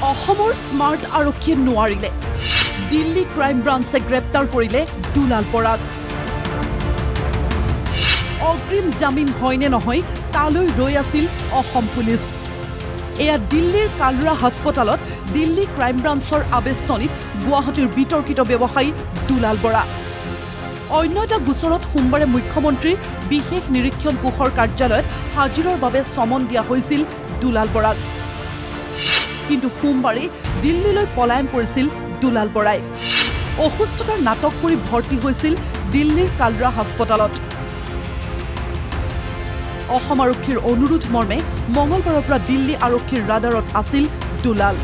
অসমৰ স্মাৰ্ট আৰক্ষীয়ে নোৱাৰিলে দিল্লী ক্ৰাইম ব্ৰাঞ্চে গ্ৰেপ্তাৰ কৰিলে দুলাল বৰাক অগ্ৰিম জামিন হয়নে নহয় তালৈ ৰৈ আছিল অসম পুলিচ এয়া দিল্লীৰ কালৰা হাস্পতালত দিল্লী ক্ৰাইম ব্ৰাঞ্চৰ আবেষ্টনীত গুৱাহাটীৰ বিতৰ্কিত ব্যৱসায়ী দুলাল বৰা অন্য এটা গোচৰত সোমবাৰে মুখ্যমন্ত্ৰীৰ বিশেষ নিৰীক্ষণ কোষৰ কাৰ্যালয়ত হাজিৰৰ বাবে চমন দিয়া হৈছিল দুলাল বৰাক কিন্তু সোমবাৰে দিল্লীলৈ পলায়ন কৰিছিল দুলাল বৰাই অসুস্থতাৰ নাটক কৰি ভৰ্তি হৈছিল দিল্লীৰ কালৰা হাস্পতালত অসম আৰক্ষীৰ অনুৰোধ মৰ্মে মঙলবাৰৰ পৰা দিল্লী আৰক্ষীৰ ৰাডাৰত আছিল দুলাল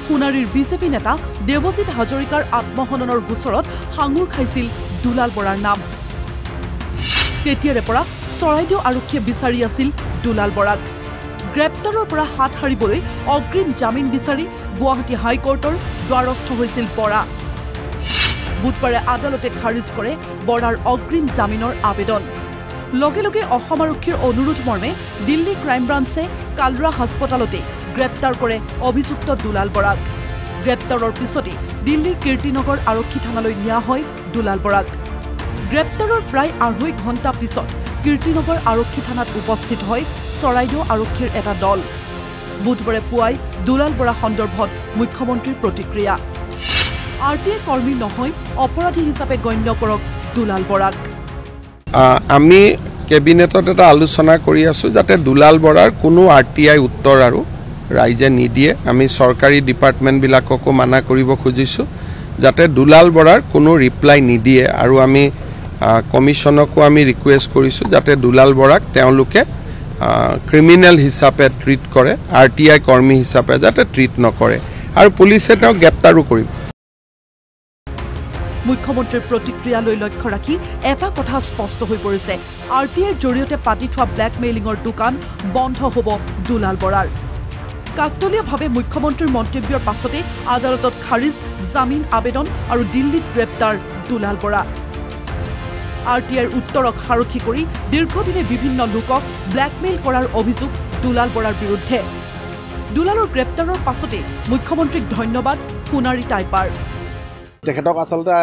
সোণাৰীৰ বিজেপি নেতা দেৱজিৎ হাজৰিকাৰ আত্মহননৰ গোচৰত সাঙুৰ খাইছিল দুলাল বৰাৰ নাম তেতিয়াৰে পৰা চৰাইদেউ আৰক্ষীয়ে বিচাৰি আছিল দুলাল বৰাক গ্ৰেপ্তাৰৰ পৰা হাত সাৰিবলৈ অগ্ৰিম জামিন বিচাৰি গুৱাহাটী হাইকোৰ্টৰ দ্বাৰস্থ হৈছিল বৰা বুধবাৰে আদালতে খাৰিজ কৰে বৰাৰ অগ্ৰিম জামিনৰ আবেদন লগে লগে অসম আৰক্ষীৰ অনুৰোধ মৰ্মে দিল্লী ক্ৰাইম ব্ৰাঞ্চে কালৰা হাস্পতালতে গ্ৰেপ্তাৰ কৰে অভিযুক্ত দুলাল বৰাক গ্ৰেপ্তাৰৰ পিছতে দিল্লীৰ কীৰ্তিনগৰ আৰক্ষী থানালৈ নিয়া হয় দুলাল বৰাক গ্ৰেপ্তাৰৰ প্ৰায় ২.৫ ঘণ্টা পিছত কীৰ্তিনগৰ আৰক্ষী থানাত উপস্থিত হয় চৰাইদেউ আৰক্ষীৰ এটা দল বুধবাৰে পুৱাই দুলাল বৰা সন্দৰ্ভত মুখ্যমন্ত্ৰীৰ প্ৰতিক্ৰিয়া আৰটিআই কৰ্মী নহয় অপৰাধী হিচাপে গণ্য কৰক দুলাল বৰাক আমি কেবিনেটত এটা আলোচনা কৰি আছো যাতে দুলাল বৰাৰ কোনো আৰটিআই উত্তৰ আৰু ৰাইজে নিদিয়ে আমি চৰকাৰী ডিপাৰ্টমেণ্টবিলাককো মানা কৰিব খুজিছো যাতে দুলাল বৰাৰ কোনো ৰিপ্লাই নিদিয়ে আৰু আমি কমিশনকো আমি ৰিকুৱেষ্ট কৰিছো যাতে দুলাল বৰাক তেওঁলোকে ক্ৰিমিনেল হিচাপে ট্ৰিট কৰে আৰটিআই কৰ্মী হিচাপে যাতে ট্ৰিট নকৰে আৰু পুলিচে তেওঁক গ্ৰেপ্তাৰো কৰিব মুখ্যমন্ত্ৰীৰ প্ৰতিক্ৰিয়ালৈ লক্ষ্য ৰাখি এটা কথা স্পষ্ট হৈ পৰিছে আৰটিআইৰ জৰিয়তে পাতি থোৱা ব্লেকমেইলিঙৰ দোকান বন্ধ হ'ব দুলাল বৰাৰ কাকতলীয়াভাৱে মুখ্যমন্ত্ৰীৰ মন্তব্যৰ পাছতে আদালতত খাৰিজ জামিন আবেদন আৰু দিল্লীত গ্ৰেপ্তাৰ দুলাল বৰা আৰটিআইৰ উত্তৰক সাৰথি কৰি দীৰ্ঘদিনে বিভিন্ন লোকক ব্লেকমেইল কৰাৰ অভিযোগ দুলাল বৰাৰ বিৰুদ্ধে দুলালৰ গ্ৰেপ্তাৰৰ পাছতে মুখ্যমন্ত্ৰীক ধন্যবাদ সোণাৰী টাইপাৰ তেখেতক আচলতে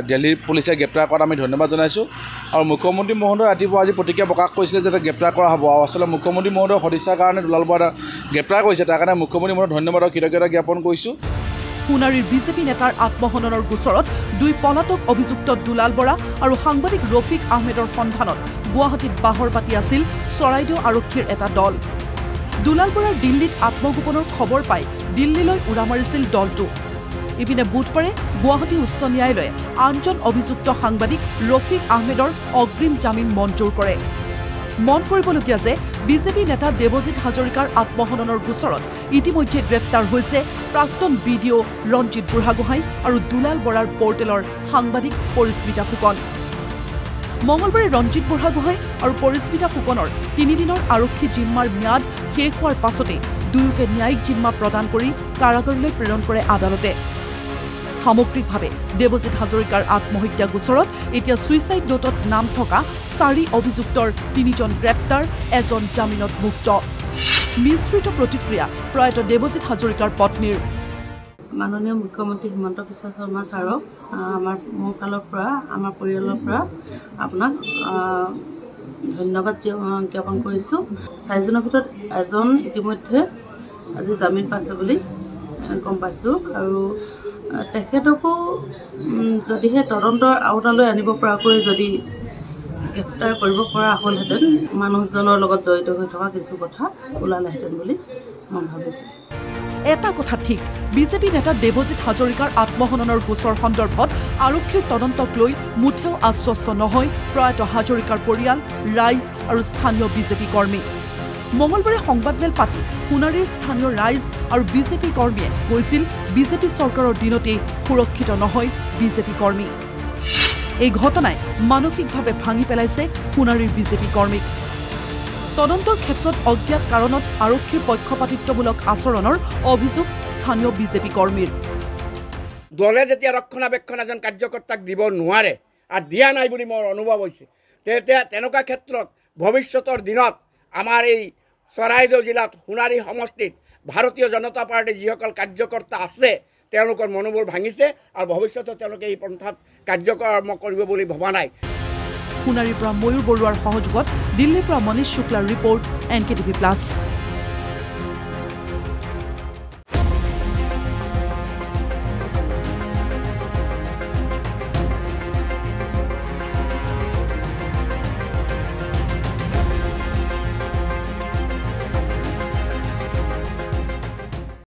দিল্লীৰ পুলিচে গ্ৰেপ্তাৰ কৰাত আমি ধন্যবাদ জনাইছোঁ আৰু মুখ্যমন্ত্ৰী মহোদয় ৰাতিপুৱা আজি প্ৰতিক্ৰিয়া প্ৰকাশ কৰিছিলে যে গ্ৰেপ্তাৰ কৰা হ'ব আৰু আচলতে মুখ্যমন্ত্ৰী মহোদয়ৰ সদিচ্ছাৰ কাৰণে দুলাল বৰা গ্ৰেপ্তাৰ কৰিছে তাৰ কাৰণে মুখ্যমন্ত্ৰী মহোদয়ক ধন্যবাদ আৰু কৃতজ্ঞতা জ্ঞাপন কৰিছোঁ সোণাৰীৰ বিজেপি নেতাৰ আত্মহননৰ গোচৰত ২ পলাতক অভিযুক্ত দুলাল বৰা আৰু সাংবাদিক ৰফিক আহমেদৰ সন্ধানত গুৱাহাটীত বাহৰ পাতি আছিল চৰাইদেউ আৰক্ষীৰ এটা দল দুলাল বৰাৰ দিল্লীত আত্মগোপনৰ খবৰ পাই দিল্লীলৈ উৰা মাৰিছিল দলটো ইপিনে বুধবাৰে গুৱাহাটী উচ্চ ন্যায়ালয়ে আনজন অভিযুক্ত সাংবাদিক ৰফিক আহমেদৰ অগ্ৰিম জামিন মঞ্জুৰ কৰে মন কৰিবলগীয়া যে বিজেপি নেতা দেৱজিৎ হাজৰিকাৰ আত্মহননৰ গোচৰত ইতিমধ্যে গ্ৰেপ্তাৰ হৈছে প্ৰাক্তন বিডিঅ ৰঞ্জিত বুঢ়াগোহাঁই আৰু দুলাল বৰাৰ পৰ্টেলৰ সাংবাদিক পৰিস্মিতা ফুকন মঙলবাৰে ৰঞ্জিত বুঢ়াগোহাঁই আৰু পৰিস্মিতা ফুকনৰ ৩ দিনৰ আৰক্ষী জিম্মাৰ ম্যাদ শেষ হোৱাৰ পাছতে দুয়োকে ন্যায়িক জিম্মা প্ৰদান কৰি কাৰাগাৰলৈ প্ৰেৰণ কৰে আদালতে সামগ্ৰিকভাৱে দেৱজিৎ হাজৰিকাৰ আত্মহত্যা গোচৰত এতিয়া ছুইচাইড নোটত নাম থকা ৪ অভিযুক্তৰ ৩জন গ্ৰেপ্তাৰ এজন জামিনত মুক্ত মিশ্ৰিত প্ৰতিক্ৰিয়া প্ৰয়াত দেৱজিৎ হাজৰিকাৰ পত্নীৰ মাননীয় মুখ্যমন্ত্ৰী হিমন্ত বিশ্ব শৰ্মা ছাৰক মোৰ ফালৰ পৰা আমাৰ পৰিয়ালৰ পৰা আপোনাক ধন্যবাদ জ্ঞাপন কৰিছোঁ ৪জনৰ ভিতৰত এজন ইতিমধ্যে আজি জামিন পাইছে বুলি গম পাইছোঁ আৰু তেখেতকো যদিহে তদন্তৰ আওতালৈ আনিব পৰাকৈ যদি গ্ৰেপ্তাৰ কৰিব পৰা হ'লহেঁতেন মানুহজনৰ লগত জড়িত হৈ থকা কিছু কথা ওলালেহেঁতেন বুলি মই ভাবিছোঁ এটা কথা ঠিক বিজেপি নেতা দেৱজিৎ হাজৰিকাৰ আত্মহননৰ গোচৰ সন্দৰ্ভত আৰক্ষীৰ তদন্তক লৈ মুঠেও আশ্বস্ত নহয় প্ৰয়াত হাজৰিকাৰ পৰিয়াল ৰাইজ আৰু স্থানীয় বিজেপি কৰ্মী মঙলবাৰে সংবাদমেল পাতি সোণাৰীৰ স্থানীয় ৰাইজ আৰু বিজেপি কৰ্মীয়ে কৈছিল বিজেপি চৰকাৰৰ দিনতেই সুৰক্ষিত নহয় বিজেপি কৰ্মী এই ঘটনাই মানসিকভাৱে ভাঙি পেলাইছে সোণাৰীৰ বিজেপি কৰ্মীক তদন্তৰ ক্ষেত্ৰত অজ্ঞাত কাৰণত আৰক্ষীৰ পক্ষপাতিত্বমূলক আচৰণৰ অভিযোগ স্থানীয় বিজেপি কৰ্মীৰ দলে যেতিয়া ৰক্ষণাবেক্ষণ এজন কাৰ্যকৰ্তাক দিব নোৱাৰে আৰু দিয়া নাই বুলি মোৰ অনুভৱ হৈছে তেতিয়া তেনেকুৱা ক্ষেত্ৰত ভৱিষ্যতৰ দিনত আমাৰ এই চৰাইদেউ জিলাত সোণাৰী সমষ্টিত ভাৰতীয় জনতা পাৰ্টীৰ যিসকল কাৰ্যকৰ্তা আছে তেওঁলোকৰ মনোবল ভাঙিছে আৰু ভৱিষ্যতে তেওঁলোকে এই পন্থাত কাৰ্যকৰ্ম কৰিব বুলি ভবা নাই। সোণাৰীৰ পৰা ময়ূৰ বৰুৱাৰ সহযোগত দিল্লীৰ পৰা মনীষ শুক্লাৰ ৰিপৰ্ট NKTV+।